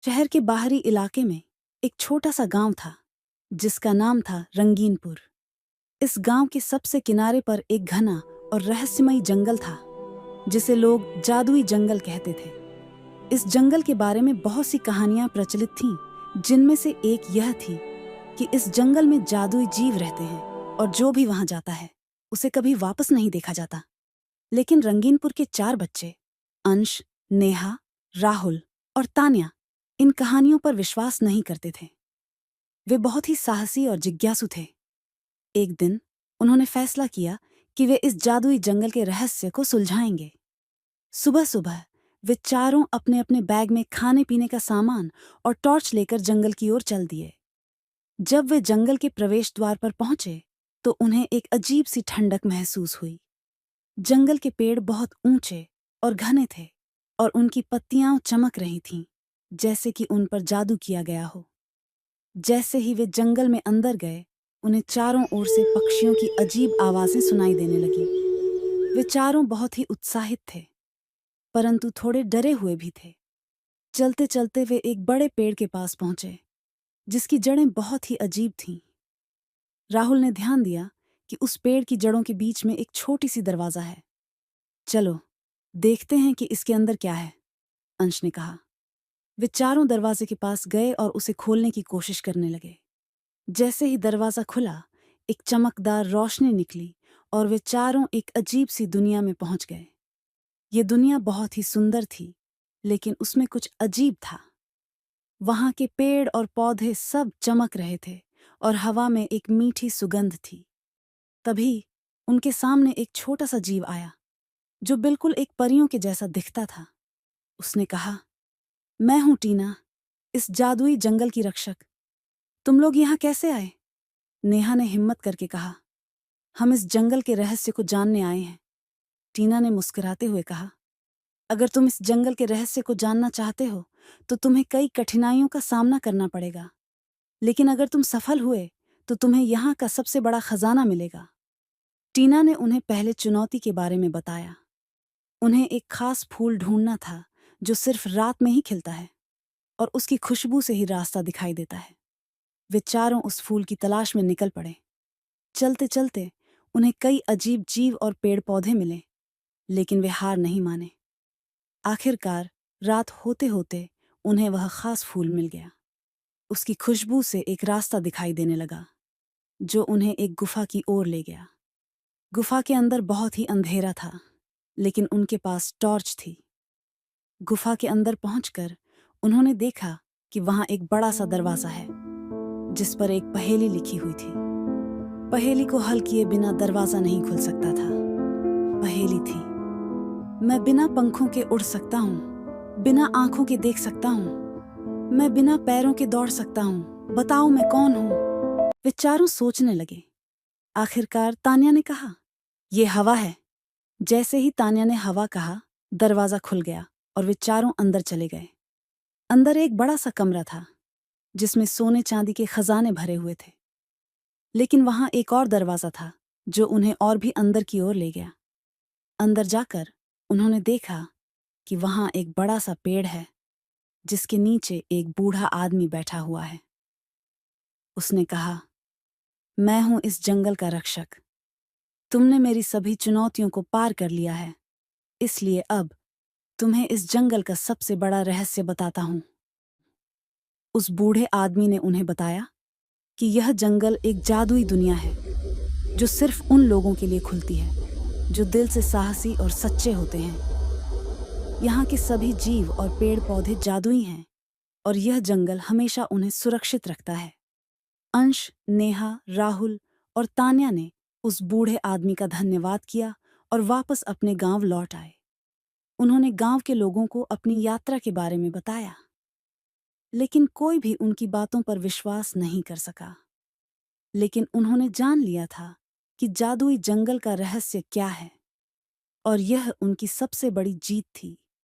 शहर के बाहरी इलाके में एक छोटा सा गांव था जिसका नाम था रंगीनपुर। इस गांव के सबसे किनारे पर एक घना और रहस्यमयी जंगल था जिसे लोग जादुई जंगल कहते थे। इस जंगल के बारे में बहुत सी कहानियां प्रचलित थीं, जिनमें से एक यह थी कि इस जंगल में जादुई जीव रहते हैं और जो भी वहां जाता है उसे कभी वापस नहीं देखा जाता। लेकिन रंगीनपुर के 4 बच्चे अंश, नेहा, राहुल और तान्या इन कहानियों पर विश्वास नहीं करते थे। वे बहुत ही साहसी और जिज्ञासु थे। एक दिन उन्होंने फैसला किया कि वे इस जादुई जंगल के रहस्य को सुलझाएंगे। सुबह सुबह वे चारों अपने अपने बैग में खाने पीने का सामान और टॉर्च लेकर जंगल की ओर चल दिए। जब वे जंगल के प्रवेश द्वार पर पहुंचे तो उन्हें एक अजीब सी ठंडक महसूस हुई। जंगल के पेड़ बहुत ऊंचे और घने थे और उनकी पत्तियां चमक रही थीं, जैसे कि उन पर जादू किया गया हो। जैसे ही वे जंगल में अंदर गए, उन्हें चारों ओर से पक्षियों की अजीब आवाजें सुनाई देने लगीं। वे चारों बहुत ही उत्साहित थे, परंतु थोड़े डरे हुए भी थे। चलते चलते वे एक बड़े पेड़ के पास पहुंचे, जिसकी जड़ें बहुत ही अजीब थीं। राहुल ने ध्यान दिया कि उस पेड़ की जड़ों के बीच में एक छोटी सी दरवाजा है। चलो देखते हैं कि इसके अंदर क्या है, अंश ने कहा। वे चारों दरवाजे के पास गए और उसे खोलने की कोशिश करने लगे। जैसे ही दरवाजा खुला, एक चमकदार रोशनी निकली और वे चारों एक अजीब सी दुनिया में पहुंच गए। ये दुनिया बहुत ही सुंदर थी, लेकिन उसमें कुछ अजीब था। वहां के पेड़ और पौधे सब चमक रहे थे और हवा में एक मीठी सुगंध थी। तभी उनके सामने एक छोटा सा जीव आया, जो बिल्कुल एक परियों के जैसा दिखता था। उसने कहा, मैं हूं टीना, इस जादुई जंगल की रक्षक। तुम लोग यहाँ कैसे आए? नेहा ने हिम्मत करके कहा, हम इस जंगल के रहस्य को जानने आए हैं। टीना ने मुस्कुराते हुए कहा, अगर तुम इस जंगल के रहस्य को जानना चाहते हो तो तुम्हें कई कठिनाइयों का सामना करना पड़ेगा, लेकिन अगर तुम सफल हुए तो तुम्हें यहाँ का सबसे बड़ा खजाना मिलेगा। टीना ने उन्हें पहले चुनौती के बारे में बताया। उन्हें एक खास फूल ढूंढना था जो सिर्फ रात में ही खिलता है और उसकी खुशबू से ही रास्ता दिखाई देता है। वे चारों उस फूल की तलाश में निकल पड़े। चलते चलते उन्हें कई अजीब जीव और पेड़ पौधे मिले, लेकिन वे हार नहीं माने। आखिरकार रात होते होते उन्हें वह खास फूल मिल गया। उसकी खुशबू से एक रास्ता दिखाई देने लगा, जो उन्हें एक गुफा की ओर ले गया। गुफा के अंदर बहुत ही अंधेरा था, लेकिन उनके पास टॉर्च थी। गुफा के अंदर पहुंचकर उन्होंने देखा कि वहां एक बड़ा सा दरवाजा है, जिस पर एक पहेली लिखी हुई थी। पहेली को हल किए बिना दरवाजा नहीं खुल सकता था। पहेली थी, मैं बिना पंखों के उड़ सकता हूँ, बिना आंखों के देख सकता हूँ, मैं बिना पैरों के दौड़ सकता हूँ, बताओ मैं कौन हूँ? वे चारों सोचने लगे। आखिरकार तान्या ने कहा, ये हवा है। जैसे ही तान्या ने हवा कहा, दरवाजा खुल गया और वे चारों अंदर चले गए। अंदर एक बड़ा सा कमरा था, जिसमें सोने चांदी के खजाने भरे हुए थे। लेकिन वहां एक और दरवाजा था जो उन्हें और भी अंदर की ओर ले गया। अंदर जाकर उन्होंने देखा कि वहां एक बड़ा सा पेड़ है, जिसके नीचे एक बूढ़ा आदमी बैठा हुआ है। उसने कहा, मैं हूं इस जंगल का रक्षक। तुमने मेरी सभी चुनौतियों को पार कर लिया है, इसलिए अब तुम्हें इस जंगल का सबसे बड़ा रहस्य बताता हूं। उस बूढ़े आदमी ने उन्हें बताया कि यह जंगल एक जादुई दुनिया है, जो सिर्फ उन लोगों के लिए खुलती है जो दिल से साहसी और सच्चे होते हैं। यहाँ के सभी जीव और पेड़ पौधे जादुई हैं और यह जंगल हमेशा उन्हें सुरक्षित रखता है। अंश, नेहा, राहुल और तान्या ने उस बूढ़े आदमी का धन्यवाद किया और वापस अपने गांव लौट आए। उन्होंने गांव के लोगों को अपनी यात्रा के बारे में बताया, लेकिन कोई भी उनकी बातों पर विश्वास नहीं कर सका। लेकिन उन्होंने जान लिया था कि जादुई जंगल का रहस्य क्या है, और यह उनकी सबसे बड़ी जीत थी।